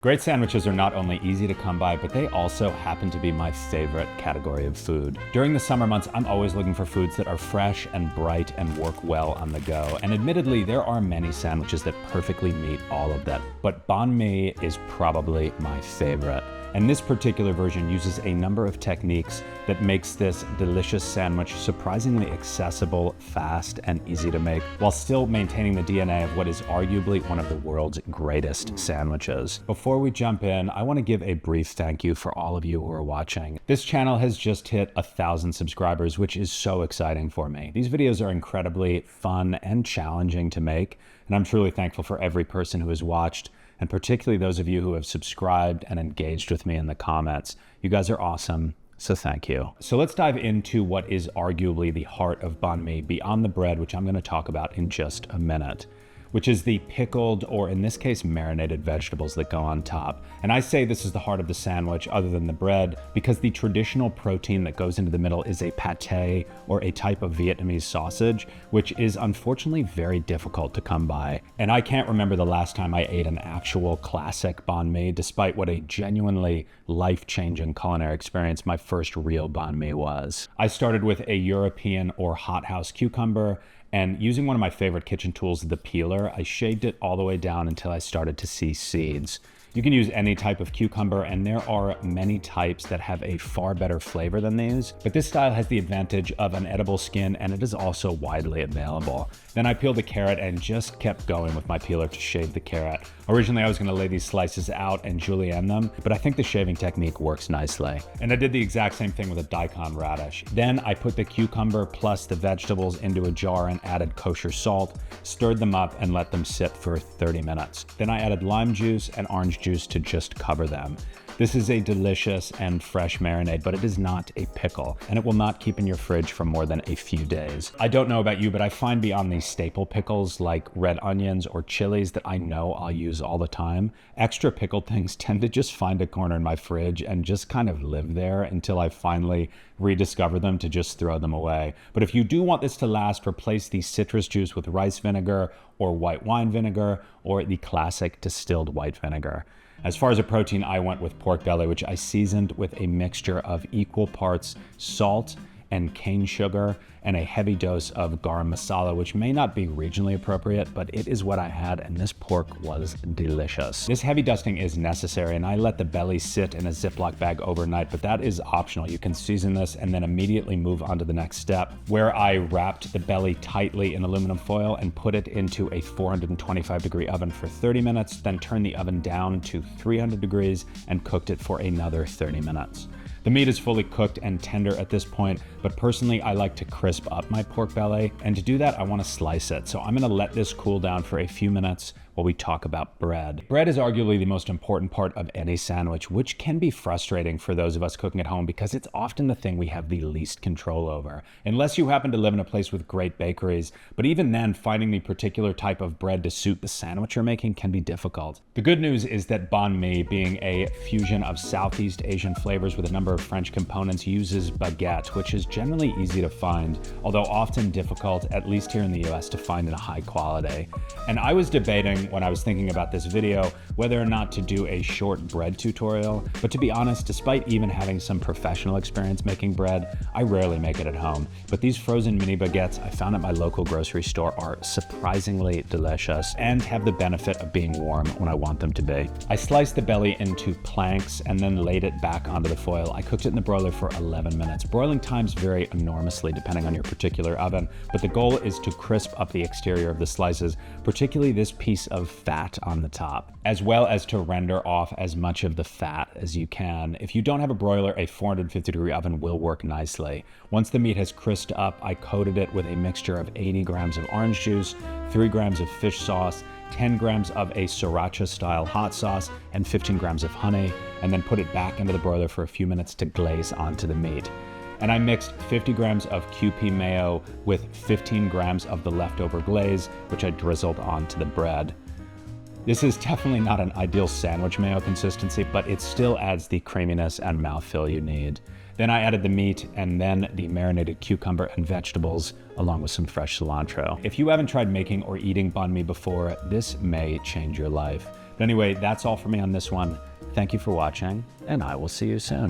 Great sandwiches are not only easy to come by, but they also happen to be my favorite category of food. During the summer months, I'm always looking for foods that are fresh and bright and work well on the go. And admittedly, there are many sandwiches that perfectly meet all of that. But banh mi is probably my favorite. And this particular version uses a number of techniques that makes this delicious sandwich surprisingly accessible, fast, and easy to make, while still maintaining the DNA of what is arguably one of the world's greatest sandwiches. Before we jump in, I want to give a brief thank you for all of you who are watching. This channel has just hit 1,000 subscribers, which is so exciting for me. These videos are incredibly fun and challenging to make, and I'm truly thankful for every person who has watched, and particularly those of you who have subscribed and engaged with me in the comments. You guys are awesome, so thank you. So let's dive into what is arguably the heart of banh mi beyond the bread, which I'm going to talk about in just a minute, which is the pickled, or in this case, marinated vegetables that go on top. And I say this is the heart of the sandwich other than the bread because the traditional protein that goes into the middle is a pate, or a type of Vietnamese sausage, which is unfortunately very difficult to come by. And I can't remember the last time I ate an actual classic banh mi, despite what a genuinely life-changing culinary experience my first real banh mi was. I started with a European or hothouse cucumber, and using one of my favorite kitchen tools, the peeler, I shaved it all the way down until I started to see seeds. You can use any type of cucumber, and there are many types that have a far better flavor than these, but this style has the advantage of an edible skin, and it is also widely available. Then I peeled the carrot and just kept going with my peeler to shave the carrot. Originally, I was gonna lay these slices out and julienne them, but I think the shaving technique works nicely. And I did the exact same thing with a daikon radish. Then I put the cucumber plus the vegetables into a jar and added kosher salt, stirred them up, and let them sit for 30 minutes. Then I added lime juice and orange juice to just cover them. This is a delicious and fresh marinade, but it is not a pickle, and it will not keep in your fridge for more than a few days. I don't know about you, but I find beyond these staple pickles like red onions or chilies that I know I'll use all the time, extra pickled things tend to just find a corner in my fridge and just kind of live there until I finally rediscover them to just throw them away. But if you do want this to last, replace the citrus juice with rice vinegar or white wine vinegar or the classic distilled white vinegar. As far as a protein, I went with pork belly, which I seasoned with a mixture of equal parts salt and cane sugar and a heavy dose of garam masala, which may not be regionally appropriate, but it is what I had, and this pork was delicious. This heavy dusting is necessary, and I let the belly sit in a Ziploc bag overnight, but that is optional. You can season this and then immediately move on to the next step, where I wrapped the belly tightly in aluminum foil and put it into a 425-degree oven for 30 minutes, then turned the oven down to 300 degrees and cooked it for another 30 minutes. The meat is fully cooked and tender at this point, but personally I like to crisp up my pork belly, and to do that I want to slice it. So I'm going to let this cool down for a few minutes while we talk about bread. Bread is arguably the most important part of any sandwich, which can be frustrating for those of us cooking at home because it's often the thing we have the least control over, unless you happen to live in a place with great bakeries. But even then, finding the particular type of bread to suit the sandwich you're making can be difficult. The good news is that banh mi, being a fusion of Southeast Asian flavors with a number of French components, uses baguette, which is generally easy to find, although often difficult, at least here in the US, to find in a high quality. And I was debating when I was thinking about this video whether or not to do a short bread tutorial, but to be honest, despite even having some professional experience making bread, I rarely make it at home. But these frozen mini baguettes I found at my local grocery store are surprisingly delicious and have the benefit of being warm when I want them to be. I sliced the belly into planks and then laid it back onto the foil. I cooked it in the broiler for 11 minutes. Broiling times vary enormously depending on your particular oven, but the goal is to crisp up the exterior of the slices, particularly this piece of fat on the top, as well as to render off as much of the fat as you can. If you don't have a broiler, a 450-degree oven will work nicely. Once the meat has crisped up, I coated it with a mixture of 80 grams of orange juice, 3 grams of fish sauce, 10 grams of a sriracha-style hot sauce, and 15 grams of honey, and then put it back into the broiler for a few minutes to glaze onto the meat. And I mixed 50 grams of kewpie mayo with 15 grams of the leftover glaze, which I drizzled onto the bread. This is definitely not an ideal sandwich mayo consistency, but it still adds the creaminess and mouthfeel you need. Then I added the meat and then the marinated cucumber and vegetables along with some fresh cilantro. If you haven't tried making or eating banh mi before, this may change your life. But anyway, that's all for me on this one. Thank you for watching, and I will see you soon.